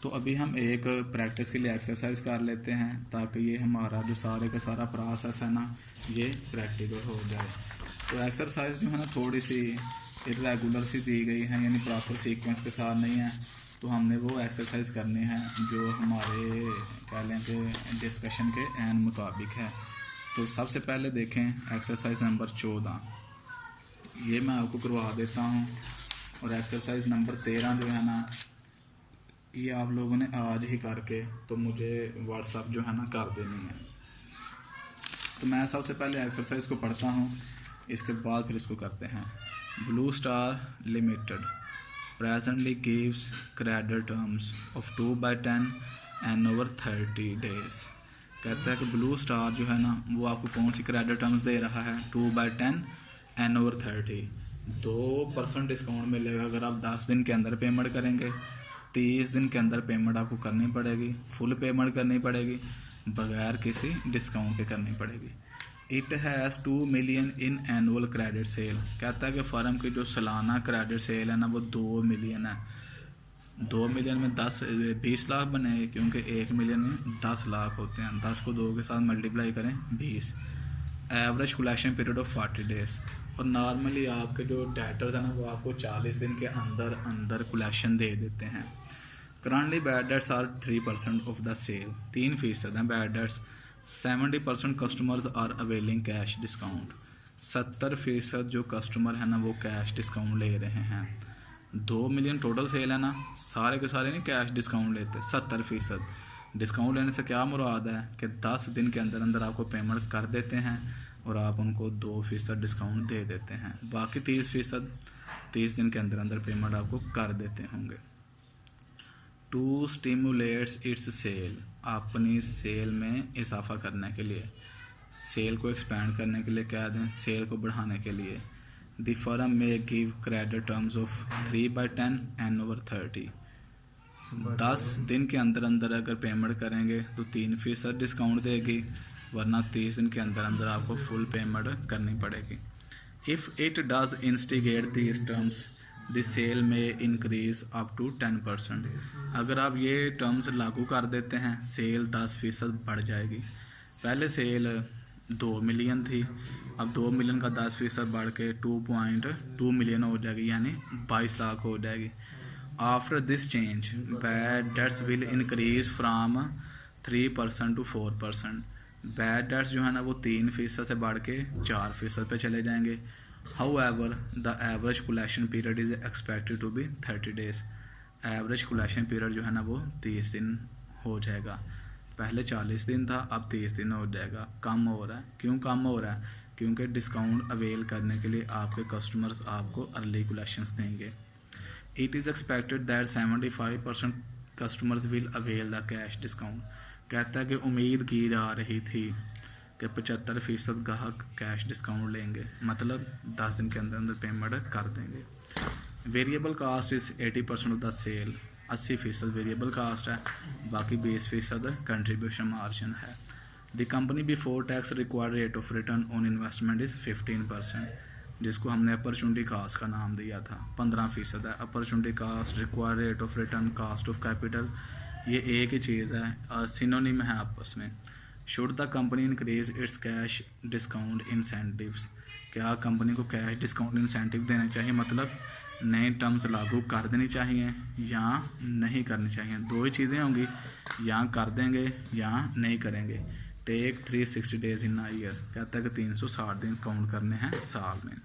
तो अभी हम एक प्रैक्टिस के लिए एक्सरसाइज कर लेते हैं ताकि ये हमारा जो सारे का सारा प्रोसेस है ना ये प्रैक्टिकल हो जाए। तो एक्सरसाइज जो है ना थोड़ी सी इरेगुलर सी दी गई है, यानी प्रॉपर सीक्वेंस के साथ नहीं है। तो हमने वो एक्सरसाइज करनी है जो हमारे कह लें कि डिस्कशन के एन मुताबिक है। तो सबसे पहले देखें एक्सरसाइज नंबर 14, ये मैं आपको करवा देता हूँ। और एक्सरसाइज नंबर 13 जो है ना ये आप लोगों ने आज ही करके तो मुझे व्हाट्सअप जो है ना कर देनी है। तो मैं सबसे पहले एक्सरसाइज को पढ़ता हूँ, इसके बाद फिर इसको करते हैं। Blue star limited presently gives credit terms of 2/10 and over 30 days. कहता है कि ब्लू स्टार जो है ना वो आपको कौन सी क्रेडिट टर्म्स दे रहा है, 2/10 एंड ओवर 30। 2% डिस्काउंट मिलेगा अगर आप 10 दिन के अंदर पेमेंट करेंगे। 30 दिन के अंदर पेमेंट आपको करनी पड़ेगी, फुल पेमेंट करनी पड़ेगी, बगैर किसी डिस्काउंट के करनी पड़ेगी। It has 2 million in annual credit sale. कहता है कि फर्म की जो सालाना क्रेडिट सेल है ना वो 2 मिलियन है। 2 मिलियन में 20 लाख बने, क्योंकि 1 मिलियन में 10 लाख होते हैं। 10 को 2 के साथ मल्टीप्लाई करें 20। Average collection period of 40 days. और नॉर्मली आपके जो डेटर्स हैं ना वो आपको 40 दिन के अंदर अंदर कलेक्शन दे देते हैं। Currently bad debts are 3% of the sale. 3% हैं bad debts. 70% customers are availing cash discount. 70% जो कस्टमर है ना वो कैश डिस्काउंट ले रहे हैं। 2 मिलियन टोटल सेल है ना, सारे के सारे नहीं कैश डिस्काउंट लेते। 70% डिस्काउंट लेने से क्या मुराद है कि 10 दिन के अंदर अंदर आपको पेमेंट कर देते हैं और आप उनको 2% डिस्काउंट दे देते हैं। बाकी 30% 30 दिन के अंदर अंदर पेमेंट आपको कर देते होंगे। टू स्टिमुलेट्स इट्स सेल, अपनी सेल में इजाफा करने के लिए, सेल को एक्सपेंड करने के लिए कह दें, सेल को बढ़ाने के लिए। द फर्म में give credit terms of 3/10 and over 30। 10 दिन के अंदर अंदर अगर पेमेंट करेंगे तो 3% डिस्काउंट देगी, वरना 30 दिन के अंदर अंदर आपको फुल पेमेंट करनी पड़ेगी। If it does instigate these terms the sale में इंक्रीज अप टू 10%। अगर आप ये टर्म्स लागू कर देते हैं सेल 10% बढ़ जाएगी। पहले सेल 2 मिलियन थी, अब 2 मिलियन का 10% बढ़ के 2.2 मिलियन हो जाएगी, यानी 22 लाख हो जाएगी। After this change bad debts will increase from 3% to 4%। Bad debts जो है ना वो 3% से बढ़ के 4% पे चले जाएंगे। However, the average collection period is expected to be 30 days। Average collection period जो है ना वो 30 दिन हो जाएगा। पहले 40 दिन था, अब 30 दिन हो जाएगा। कम हो रहा है, क्यों कम हो रहा है? क्योंकि डिस्काउंट अवेल करने के लिए आपके कस्टमर्स आपको अर्ली कलेक्शंस देंगे। It is expected that 75% customers will avail the cash discount. कहता है कि उम्मीद की जा रही थी कि 75% ग्राहक कैश डिस्काउंट लेंगे, मतलब 10 दिन के अंदर अंदर पेमेंट कर देंगे। Variable cost is 80% of the sale. 80% variable cost है, बाकी 20% कंट्रीब्यूशन मार्जिन है। The company before tax required rate of return on investment is 15%, जिसको हमने अपॉर्चुनिटी कास्ट का नाम दिया था। 15% है opportunity cost, required rate of return, cost of capital, ये एक ही चीज़ है और सिनोनिम है आपस में। Should the company increase its cash discount incentives. क्या कंपनी को कैश डिस्काउंट इंसेंटिव देने चाहिए, मतलब नए टर्म्स लागू कर देनी चाहिए या नहीं करनी चाहिए? दो ही चीज़ें होंगी, या कर देंगे या नहीं करेंगे। Take 360 days in a year. कहता है कि 360 दिन काउंट करने हैं साल में।